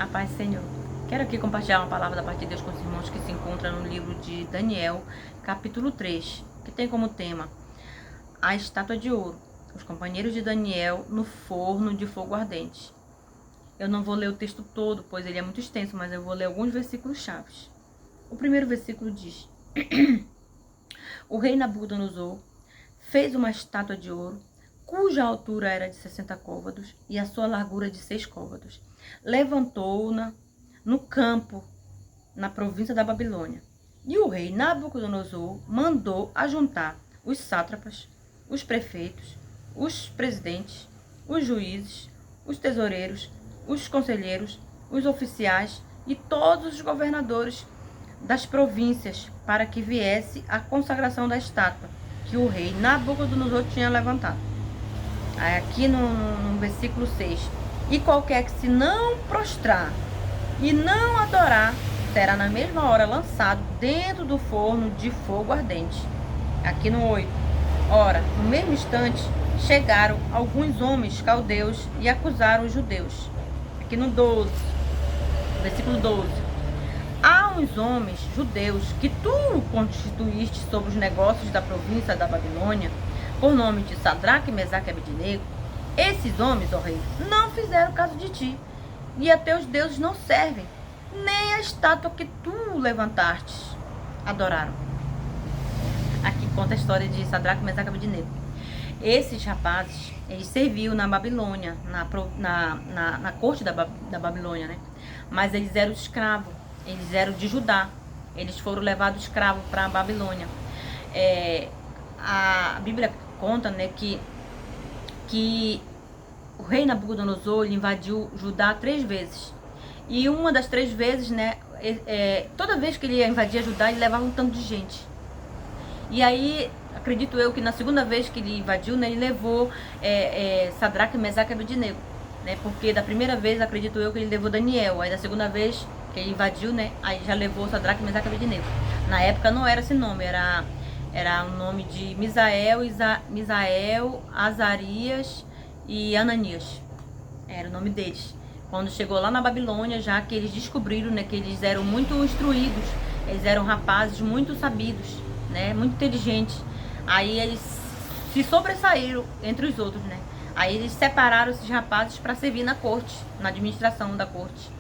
A paz do Senhor. Quero aqui compartilhar uma palavra da parte de Deus com os irmãos que se encontra no livro de Daniel, capítulo 3, que tem como tema a estátua de ouro, os companheiros de Daniel no forno de fogo ardente. Eu não vou ler o texto todo, pois ele é muito extenso, mas eu vou ler alguns versículos chaves. O primeiro versículo diz: O rei Nabucodonosor fez uma estátua de ouro, cuja altura era de 60 côvados e a sua largura de 6 côvados. Levantou-na no campo, na província da Babilônia. E o rei Nabucodonosor mandou ajuntar os sátrapas, os prefeitos, os presidentes, os juízes, os tesoureiros, os conselheiros, os oficiais e todos os governadores das províncias para que viesse a consagração da estátua que o rei Nabucodonosor tinha levantado. Aí aqui no versículo 6: E qualquer que se não prostrar e não adorar, será na mesma hora lançado dentro do forno de fogo ardente. Aqui no 8: Ora, no mesmo instante, chegaram alguns homens caldeus e acusaram os judeus. Aqui no 12, versículo 12: Há uns homens judeus que tu constituíste sobre os negócios da província da Babilônia, por nome de Sadraque, Mesaque e Abednego. Esses homens, ó rei, não fizeram caso de ti, e a teus deuses não servem, nem a estátua que tu levantastes adoraram. Aqui conta a história de Sadraque, Mesaque e Abednego. Esses rapazes, eles serviam na Babilônia, na corte da Babilônia, né? Mas eles eram escravos, eles eram de Judá, eles foram levados escravos para a Babilônia. A Bíblia conta, né, que o rei Nabucodonosor invadiu Judá 3 vezes. E uma das 3 vezes, né, toda vez que ele ia invadir Judá, ele levava um tanto de gente. E aí, acredito eu que na segunda vez que ele invadiu, né, ele levou Sadraque, Mesaque e Abednego, né? Porque da primeira vez, acredito eu que ele levou Daniel. Aí da segunda vez que ele invadiu, né, aí já levou Sadraque, Mesaque e Abednego. Na época não era esse nome, era o nome de Misael, Azarias e Ananias. Era o nome deles. Quando chegou lá na Babilônia, já que eles descobriram, né, que eles eram muito instruídos, eles eram rapazes muito sabidos, né, muito inteligentes. Aí eles se sobressaíram entre os outros, né? Aí eles separaram esses rapazes para servir na corte, na administração da corte.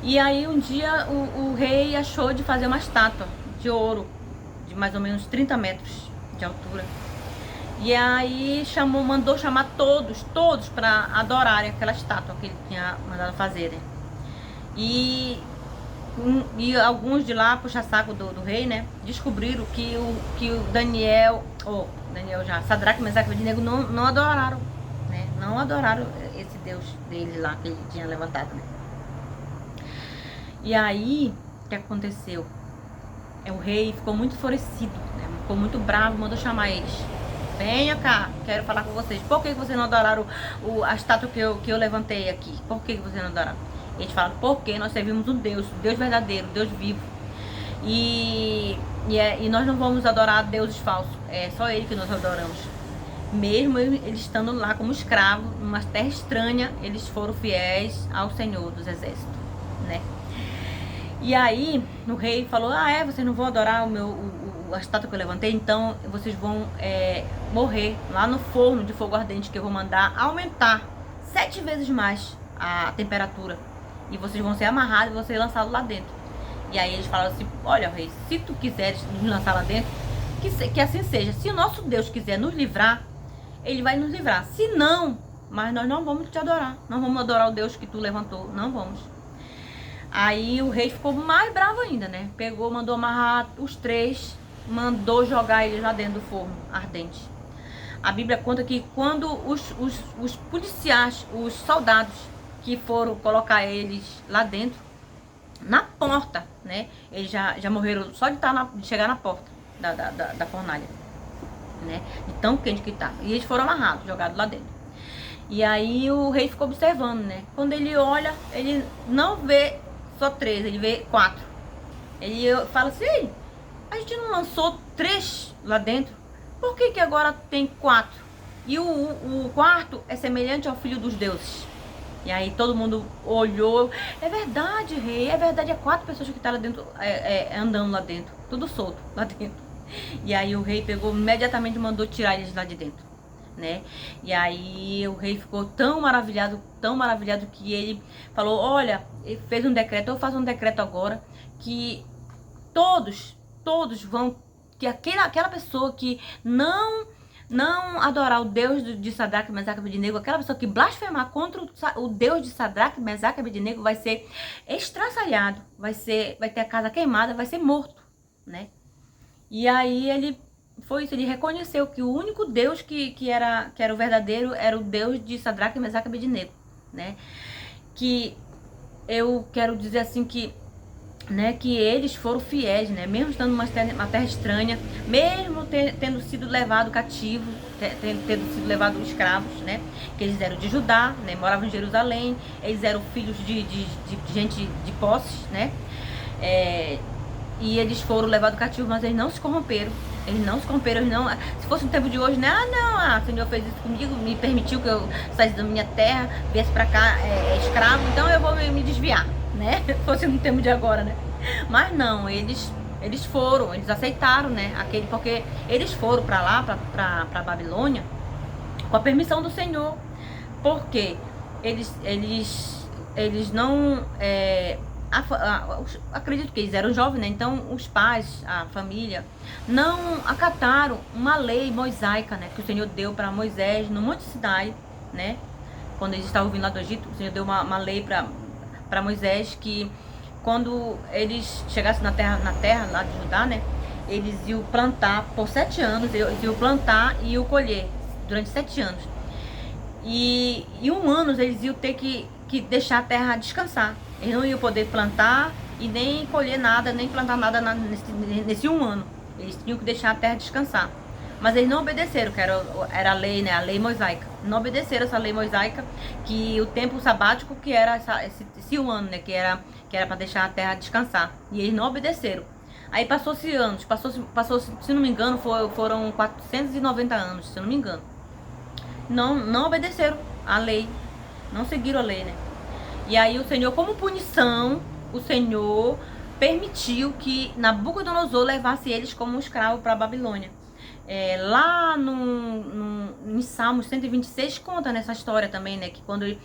E aí um dia o rei achou de fazer uma estátua de ouro de mais ou menos 30 metros de altura. E aí mandou chamar todos para adorarem aquela estátua que ele tinha mandado fazer, né? E alguns de lá, puxa-saco do rei, né, descobriram que o Daniel já, Sadraque, Mesaque e Abednego não adoraram, né? Não adoraram esse Deus dele lá que ele tinha levantado, né? E aí, o que aconteceu? O rei ficou muito enfurecido, né? Ficou muito bravo, mandou chamar eles. Venha cá, quero falar com vocês. Por que vocês não adoraram a estátua que eu levantei aqui? Por que vocês não adoraram? Eles falam: porque nós servimos um Deus verdadeiro, Deus vivo. E nós não vamos adorar deuses falsos. É só Ele que nós adoramos. Mesmo eles estando lá como escravos, numa terra estranha, eles foram fiéis ao Senhor dos Exércitos, né? E aí o rei falou: vocês não vão adorar a estátua que eu levantei, então vocês vão morrer lá no forno de fogo ardente, que eu vou mandar aumentar 7 vezes mais a temperatura. E vocês vão ser amarrados e vão ser lançados lá dentro. E aí eles falaram assim: olha, rei, se tu quiseres nos lançar lá dentro, que assim seja. Se o nosso Deus quiser nos livrar, ele vai nos livrar. Se não, mas nós não vamos te adorar. Não vamos adorar o Deus que tu levantou. Não vamos. Aí o rei ficou mais bravo ainda, né? Pegou, mandou amarrar os 3, mandou jogar eles lá dentro do forno ardente. A Bíblia conta que quando os policiais, os soldados que foram colocar eles lá dentro, na porta, né? Eles já morreram só de chegar na porta da fornalha, né? De tão quente que tá. E eles foram amarrados, jogados lá dentro. E aí o rei ficou observando, né? Quando ele olha, ele não vê só 3, ele vê 4. Ele fala assim: a gente não lançou 3 lá dentro? Por que agora tem 4? E o quarto é semelhante ao filho dos deuses. E aí todo mundo olhou. É verdade, rei, é verdade. É 4 pessoas que estão lá dentro, andando lá dentro. Tudo solto lá dentro. E aí o rei pegou, imediatamente mandou tirar eles lá de dentro, né? E aí o rei ficou tão maravilhado que ele falou, olha, ele fez um decreto, eu faço um decreto agora, que todos vão, que aquela pessoa que não adorar o Deus de Sadraque, Mesaque e Abednego, aquela pessoa que blasfemar contra o Deus de Sadraque, Mesaque e Abednego vai ser estraçalhado, vai ter a casa queimada, vai ser morto, né? E aí ele foi isso, ele reconheceu que o único Deus que era o verdadeiro era o Deus de Sadraque, Mesaque e Abednego, né? Que eu quero dizer assim que, né, que eles foram fiéis, né, mesmo estando numa terra estranha, mesmo tendo sido levado cativo, tendo sido levado escravos, né, que eles eram de Judá, né, moravam em Jerusalém, eles eram filhos de gente de posses, né, e eles foram levados cativos, mas eles não se corromperam. Eles não se corromperam, eles não. Se fosse no tempo de hoje, né? O Senhor fez isso comigo, me permitiu que eu saísse da minha terra, viesse pra cá escravo, então eu vou me desviar, né? Se fosse no tempo de agora, né? Mas não, eles aceitaram, né? Porque eles foram pra lá, pra Babilônia, com a permissão do Senhor. Porque eles não. Acredito que eles eram jovens, né? Então os pais, a família, não acataram uma lei mosaica, né? Que o Senhor deu para Moisés no Monte Sinai, né? Quando eles estavam vindo lá do Egito, o Senhor deu uma lei para Moisés que quando eles chegassem na terra lá de Judá, né? Eles iam plantar por 7 anos, eles iam plantar e iam colher durante 7 anos. E em 1 ano eles iam ter que deixar a terra descansar. Eles não iam poder plantar e nem colher nada, nem plantar nada nesse 1 ano. Eles tinham que deixar a terra descansar. Mas eles não obedeceram, que era a lei, né? A lei mosaica. Não obedeceram essa lei mosaica, que o tempo sabático, que era esse 1 ano, né? Que era para deixar a terra descansar. E eles não obedeceram. Aí passou-se anos, se não me engano, foram 490 anos, se não me engano. Não obedeceram a lei, não seguiram a lei, né? E aí o Senhor, como punição, o Senhor permitiu que Nabucodonosor levasse eles como um escravo para a Babilônia. Lá em Salmos 126 conta nessa história também, né? Que quando que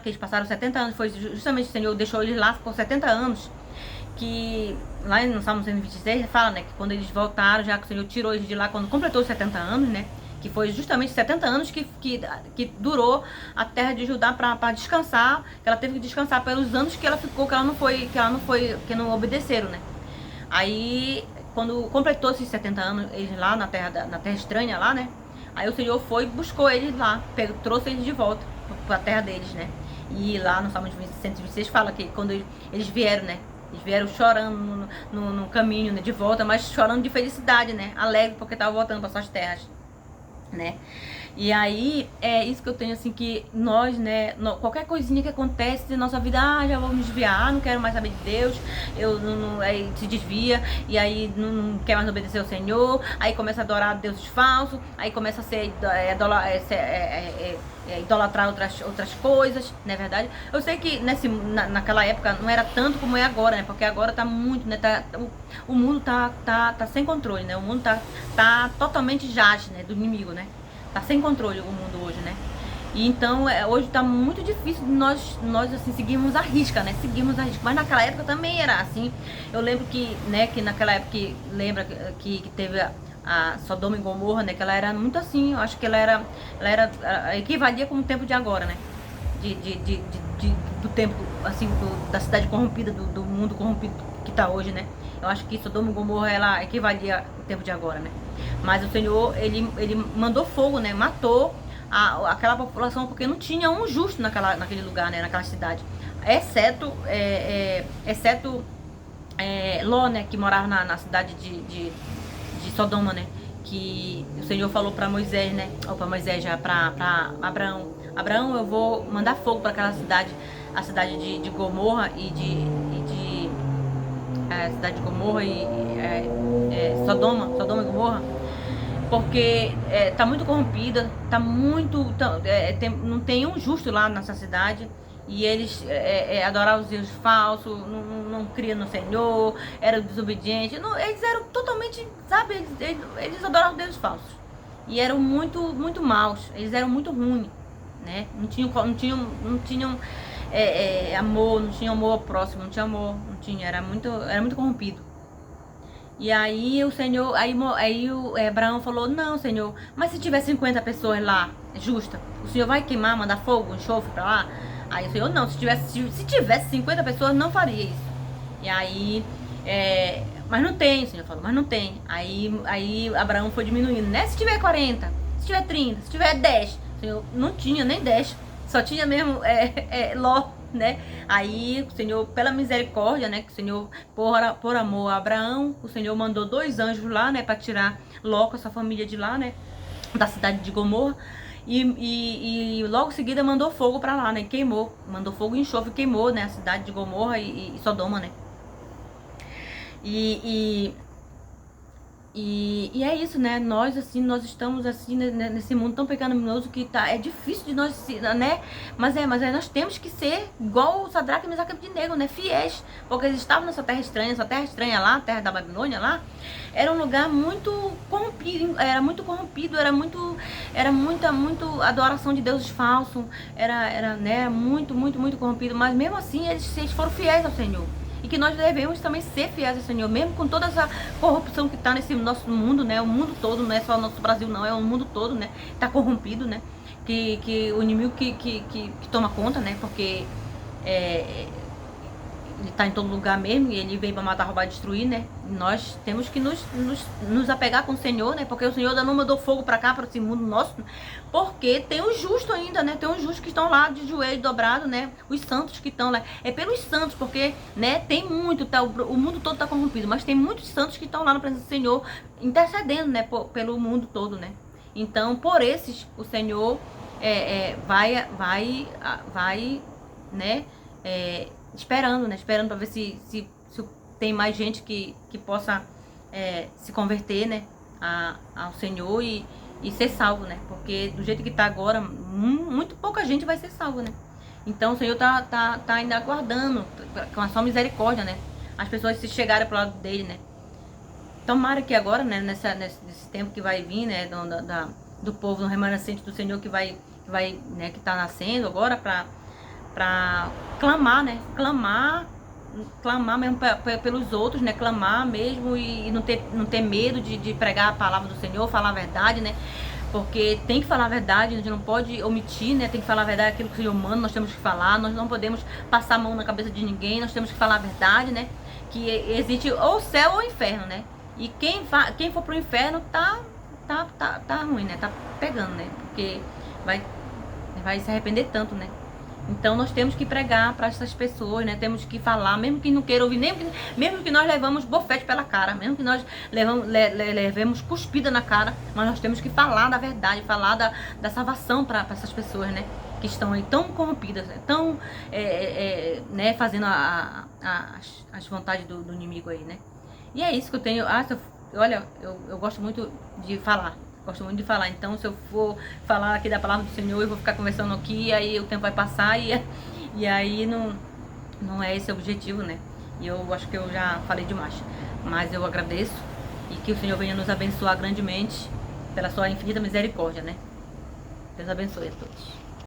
eles passaram 70 anos, foi justamente o Senhor deixou eles lá por 70 anos. Que lá no Salmo 126 fala, né? Que quando eles voltaram, já que o Senhor tirou eles de lá quando completou os 70 anos, né? Que foi justamente 70 anos que durou a terra de Judá para descansar, que ela teve que descansar pelos anos que ela ficou, que não obedeceram, né? Aí, quando completou esses 70 anos, eles lá na terra estranha lá, né? Aí o Senhor buscou eles lá, trouxe eles de volta para a terra deles, né? E lá no Salmo 126 fala que quando eles vieram, né? Eles vieram chorando no caminho, né, de volta, mas chorando de felicidade, né? Alegre porque estavam voltando para suas terras, né? E aí é isso que eu tenho, assim, que nós, né, qualquer coisinha que acontece na nossa vida, já vou me desviar, não quero mais saber de Deus, aí se desvia, e aí não quer mais obedecer ao Senhor, aí começa a adorar deuses falsos, aí começa a idolatrar outras coisas, não é verdade? Eu sei que naquela época não era tanto como é agora, né? Porque agora tá muito, né? O mundo tá sem controle, né? O mundo tá totalmente jaz, né? Do inimigo, né? Tá sem controle o mundo hoje, né? E então, hoje tá muito difícil de nós assim, seguirmos a risca, né? Seguirmos a risca. Mas naquela época também era assim. Eu lembro que, né, que naquela época, lembra que teve a Sodoma e Gomorra, né? Que ela era muito assim. Eu acho que ela equivalia com o tempo de agora, né? Do tempo, assim, da cidade corrompida, do mundo corrompido que tá hoje, né? Eu acho que Sodoma e Gomorra, ela equivalia ao tempo de agora, né? Mas o Senhor, ele mandou fogo, né? Matou aquela população, porque não tinha um justo naquele lugar, né? Naquela cidade. Exceto Ló, né? Que morava na cidade de Sodoma, né? Que o Senhor falou para Moisés, né? Ou para Moisés, já para Abraão. Abraão, eu vou mandar fogo para aquela cidade, a cidade de Gomorra a cidade de Gomorra e Sodoma e Gomorra, porque tá muito corrompida, tá muito, não tem um justo lá nessa cidade. E eles adoravam os deuses falsos, não criam no Senhor, eram desobedientes. Não, eles eram totalmente, sabe, eles adoravam os deuses falsos. E eram muito, muito maus, eles eram muito ruins, né? Não tinham amor, não tinha amor ao próximo, não tinha amor, não tinha, era muito corrompido. E aí o Senhor, aí o Abraão falou, não, Senhor, mas se tiver 50 pessoas lá, justa, o Senhor vai queimar, mandar fogo, enxofre pra lá? Aí o Senhor, não, se tivesse 50 pessoas, não faria isso. E aí, mas não tem, o Senhor falou, mas não tem. Aí Abraão foi diminuindo, né? Se tiver 40, se tiver 30, se tiver 10, o Senhor não tinha nem 10, só tinha mesmo Ló, né? Aí o Senhor, pela misericórdia, né? Que o Senhor, por amor a Abraão, o Senhor mandou 2 anjos lá, né? Pra tirar Ló com essa família de lá, né? Da cidade de Gomorra. E logo em seguida mandou fogo pra lá, né? Queimou. Mandou fogo e enxofre, queimou, né? A cidade de Gomorra e Sodoma, né? E é isso, né? Nós estamos assim nesse mundo tão pecaminoso que é difícil de nós, né? Mas nós temos que ser igual o Sadraque, Mesaque e Abednego, né? Fiéis, porque eles estavam nessa terra estranha lá, a terra da Babilônia lá, era um lugar muito corrompido, era muita adoração de deuses falsos, era né, muito corrompido, mas mesmo assim eles foram fiéis ao Senhor. E que nós devemos também ser fiéis ao Senhor, mesmo com toda essa corrupção que está nesse nosso mundo, né? O mundo todo, não é só o nosso Brasil, não, é o mundo todo, né? Está corrompido, né? Que o inimigo que toma conta, né? Porque ele está em todo lugar mesmo e ele veio para matar, roubar e destruir, né? E nós temos que nos apegar com o Senhor, né? Porque o Senhor ainda não mandou fogo para cá, para esse mundo nosso, porque tem os justos ainda, né? Tem os justos que estão lá de joelho dobrado, né? Os santos que estão lá. É pelos santos, porque, né? Tem muito, o mundo todo está corrompido, mas tem muitos santos que estão lá na presença do Senhor, intercedendo, né? Pelo mundo todo, né? Então, por esses, o Senhor vai, né? Esperando, né? Esperando para ver se tem mais gente que possa se converter, né? Ao Senhor e ser salvo, né? Porque do jeito que tá agora, muito pouca gente vai ser salvo, né? Então o Senhor tá ainda aguardando com a sua misericórdia, né? As pessoas se chegarem pro lado dele, né? Tomara que agora, né? Nesse tempo que vai vir, né? Do povo, no remanescente do Senhor que vai, né? Que tá nascendo agora pra clamar, né? Clamar mesmo pelos outros, né? Clamar mesmo e não ter medo de pregar a palavra do Senhor, falar a verdade, né? Porque tem que falar a verdade, a gente não pode omitir, né? Tem que falar a verdade, aquilo que o Senhor manda, nós temos que falar, nós não podemos passar a mão na cabeça de ninguém, nós temos que falar a verdade, né? Que existe ou céu ou inferno, né? E quem for pro inferno tá ruim, né? Tá pegando, né? Porque vai se arrepender tanto, né? Então nós temos que pregar para essas pessoas, né? Temos que falar, mesmo que não queira ouvir, mesmo que nós levamos bofete pela cara, mesmo que nós levemos cuspida na cara, mas nós temos que falar da verdade, falar da salvação para essas pessoas, né? Que estão aí tão corrompidas, né? Tão né? Fazendo as vontades do inimigo aí, né? E é isso que eu tenho. Olha, eu gosto muito de falar. Gosto muito de falar, então se eu for falar aqui da palavra do Senhor, eu vou ficar conversando aqui, aí o tempo vai passar e aí não é esse o objetivo, né? E eu acho que eu já falei demais. Mas eu agradeço e que o Senhor venha nos abençoar grandemente pela sua infinita misericórdia, né? Deus abençoe a todos.